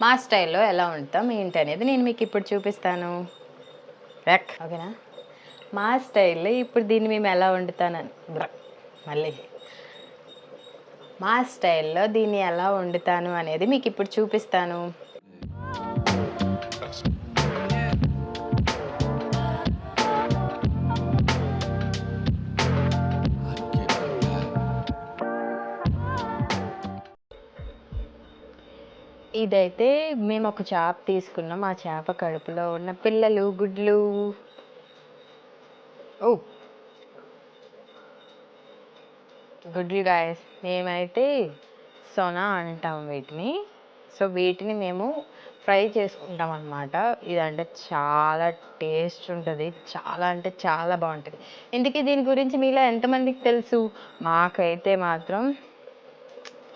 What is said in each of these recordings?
మా స్టైల్లో ఎలా వండుతాం ఏంటి అనేది నేను మీకు ఇప్పుడు చూపిస్తాను. ఓకేనా? మా స్టైల్లో ఇప్పుడు దీన్ని మేము ఎలా వండుతానని మళ్ళీ మా స్టైల్లో దీన్ని ఎలా వండుతాను అనేది మీకు ఇప్పుడు చూపిస్తాను. ఇదైతే మేము ఒక చేప తీసుకున్నాం. ఆ చేప కడుపులో ఉన్న పిల్లలు గుడ్లు. ఓ గుడ్లు గాయస్, మేమైతే సొనా అంటాం వీటిని. సో వీటిని మేము ఫ్రై చేసుకుంటాం అన్నమాట. ఇదంటే చాలా టేస్ట్ ఉంటుంది, చాలా అంటే చాలా బాగుంటుంది. ఇందుకే దీని గురించి మీలో ఎంతమందికి తెలుసు? మాకైతే మాత్రం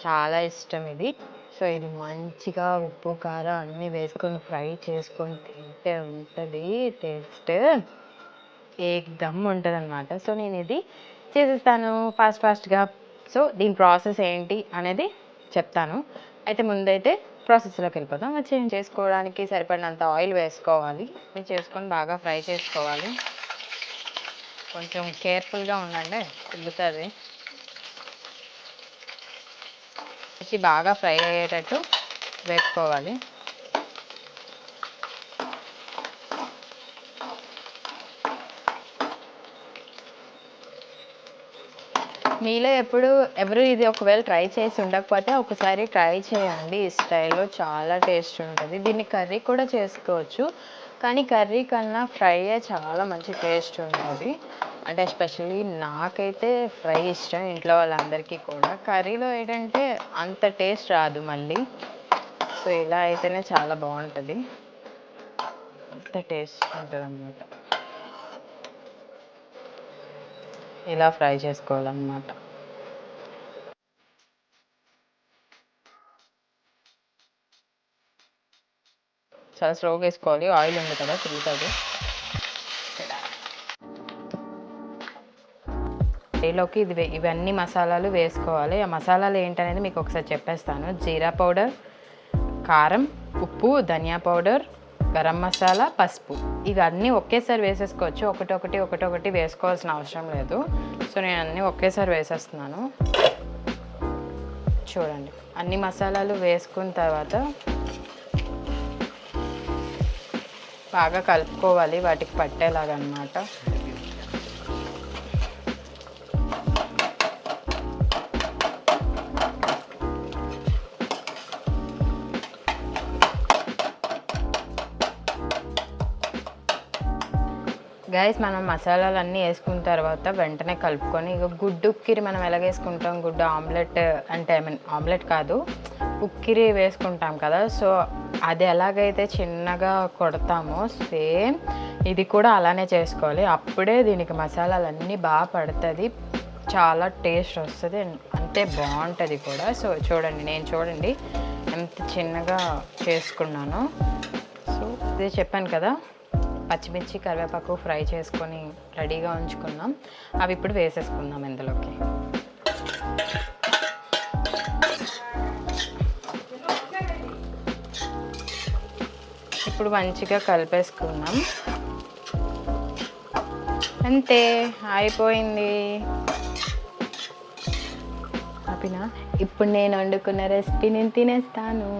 చాలా ఇష్టం ఇది. సో ఇది మంచిగా ఉప్పు కారం అన్నీ వేసుకొని ఫ్రై చేసుకొని తింటే ఉంటుంది టేస్ట్ ఏకదమ్ ఉంటుంది అనమాట. సో నేను ఇది చేసేస్తాను ఫాస్ట్గా. సో దీని ప్రాసెస్ ఏంటి అనేది చెప్తాను. అయితే ముందైతే ప్రాసెస్లోకి వెళ్ళిపోతాం. వచ్చి చేసుకోవడానికి సరిపడినంత ఆయిల్ వేసుకోవాలి. ఇది చేసుకొని బాగా ఫ్రై చేసుకోవాలి. కొంచెం కేర్ఫుల్గా ఉండండి, తిరుగుతుంది. బాగా ఫ్రై అయ్యేటట్టు వేసుకోవాలి. మీలో ఎవరు ఇది ఒకవేళ ట్రై చేసి ఉండకపోతే ఒకసారి ట్రై చేయండి. ఈ స్టైల్లో చాలా టేస్ట్ ఉంటుంది. దీన్ని కర్రీ కూడా చేసుకోవచ్చు, కానీ కర్రీ కన్నా ఫ్రైయే చాలా మంచి టేస్ట్ ఉంటుంది. అంటే ఎస్పెషల్లీ నాకైతే ఫ్రై ఇష్టం, ఇంట్లో వాళ్ళందరికీ కూడా. కర్రీలో ఏంటంటే అంత టేస్ట్ రాదు మళ్ళీ. సో ఇలా అయితేనే చాలా బాగుంటుంది, అంత టేస్ట్ ఉంటుంది అన్నమాట. ఇలా ఫ్రై చేసుకోవాలన్నమాట. చాలా స్లోగా వేసుకోవాలి, ఆయిల్ ఉంది కదా తిరుగుతుంది. కర్రీలోకి ఇవన్నీ మసాలాలు వేసుకోవాలి. ఆ మసాలాలు ఏంటనేది మీకు ఒకసారి చెప్పేస్తాను. జీరా పౌడర్, కారం, ఉప్పు, ధనియా పౌడర్, గరం మసాలా, పసుపు. ఇవన్నీ ఒకేసారి వేసేసుకోవచ్చు. ఒకటొకటి వేసుకోవాల్సిన అవసరం లేదు. సో నేను అన్నీ ఒకేసారి వేసేస్తున్నాను. చూడండి, అన్ని మసాలాలు వేసుకున్న తర్వాత బాగా కలుపుకోవాలి, వాటికి పట్టేలాగా అన్నమాట. గైస్, మనం మసాలాలు అన్నీ వేసుకున్న తర్వాత వెంటనే కలుపుకొని ఇక గుడ్డు ఉక్కిరి మనం ఎలాగేసుకుంటాం, గుడ్డు ఆమ్లెట్ అంటే ఆమ్లెట్ కాదు, ఉక్కిరి వేసుకుంటాం కదా. సో అది ఎలాగైతే చిన్నగా కొడతామో సేమ్ ఇది కూడా అలానే చేసుకోవాలి. అప్పుడే దీనికి మసాలాలన్నీ బాగా పడుతుంది, చాలా టేస్ట్ వస్తుంది, అంతే బాగుంటుంది కూడా. సో చూడండి ఎంత చిన్నగా చేసుకున్నాను. సో ఇది చెప్పాను కదా, పచ్చిమిర్చి, కరివేపాకు ఫ్రై చేసుకొని రెడీగా ఉంచుకున్నాం. అవి ఇప్పుడు వేసేసుకుందాం ఇందులోకి. ఇప్పుడు మంచిగా కలిపేసుకున్నాం, అంతే అయిపోయింది. ఆపినా? ఇప్పుడు నేను వండుకున్న రెసిపీ నేను తినేస్తాను.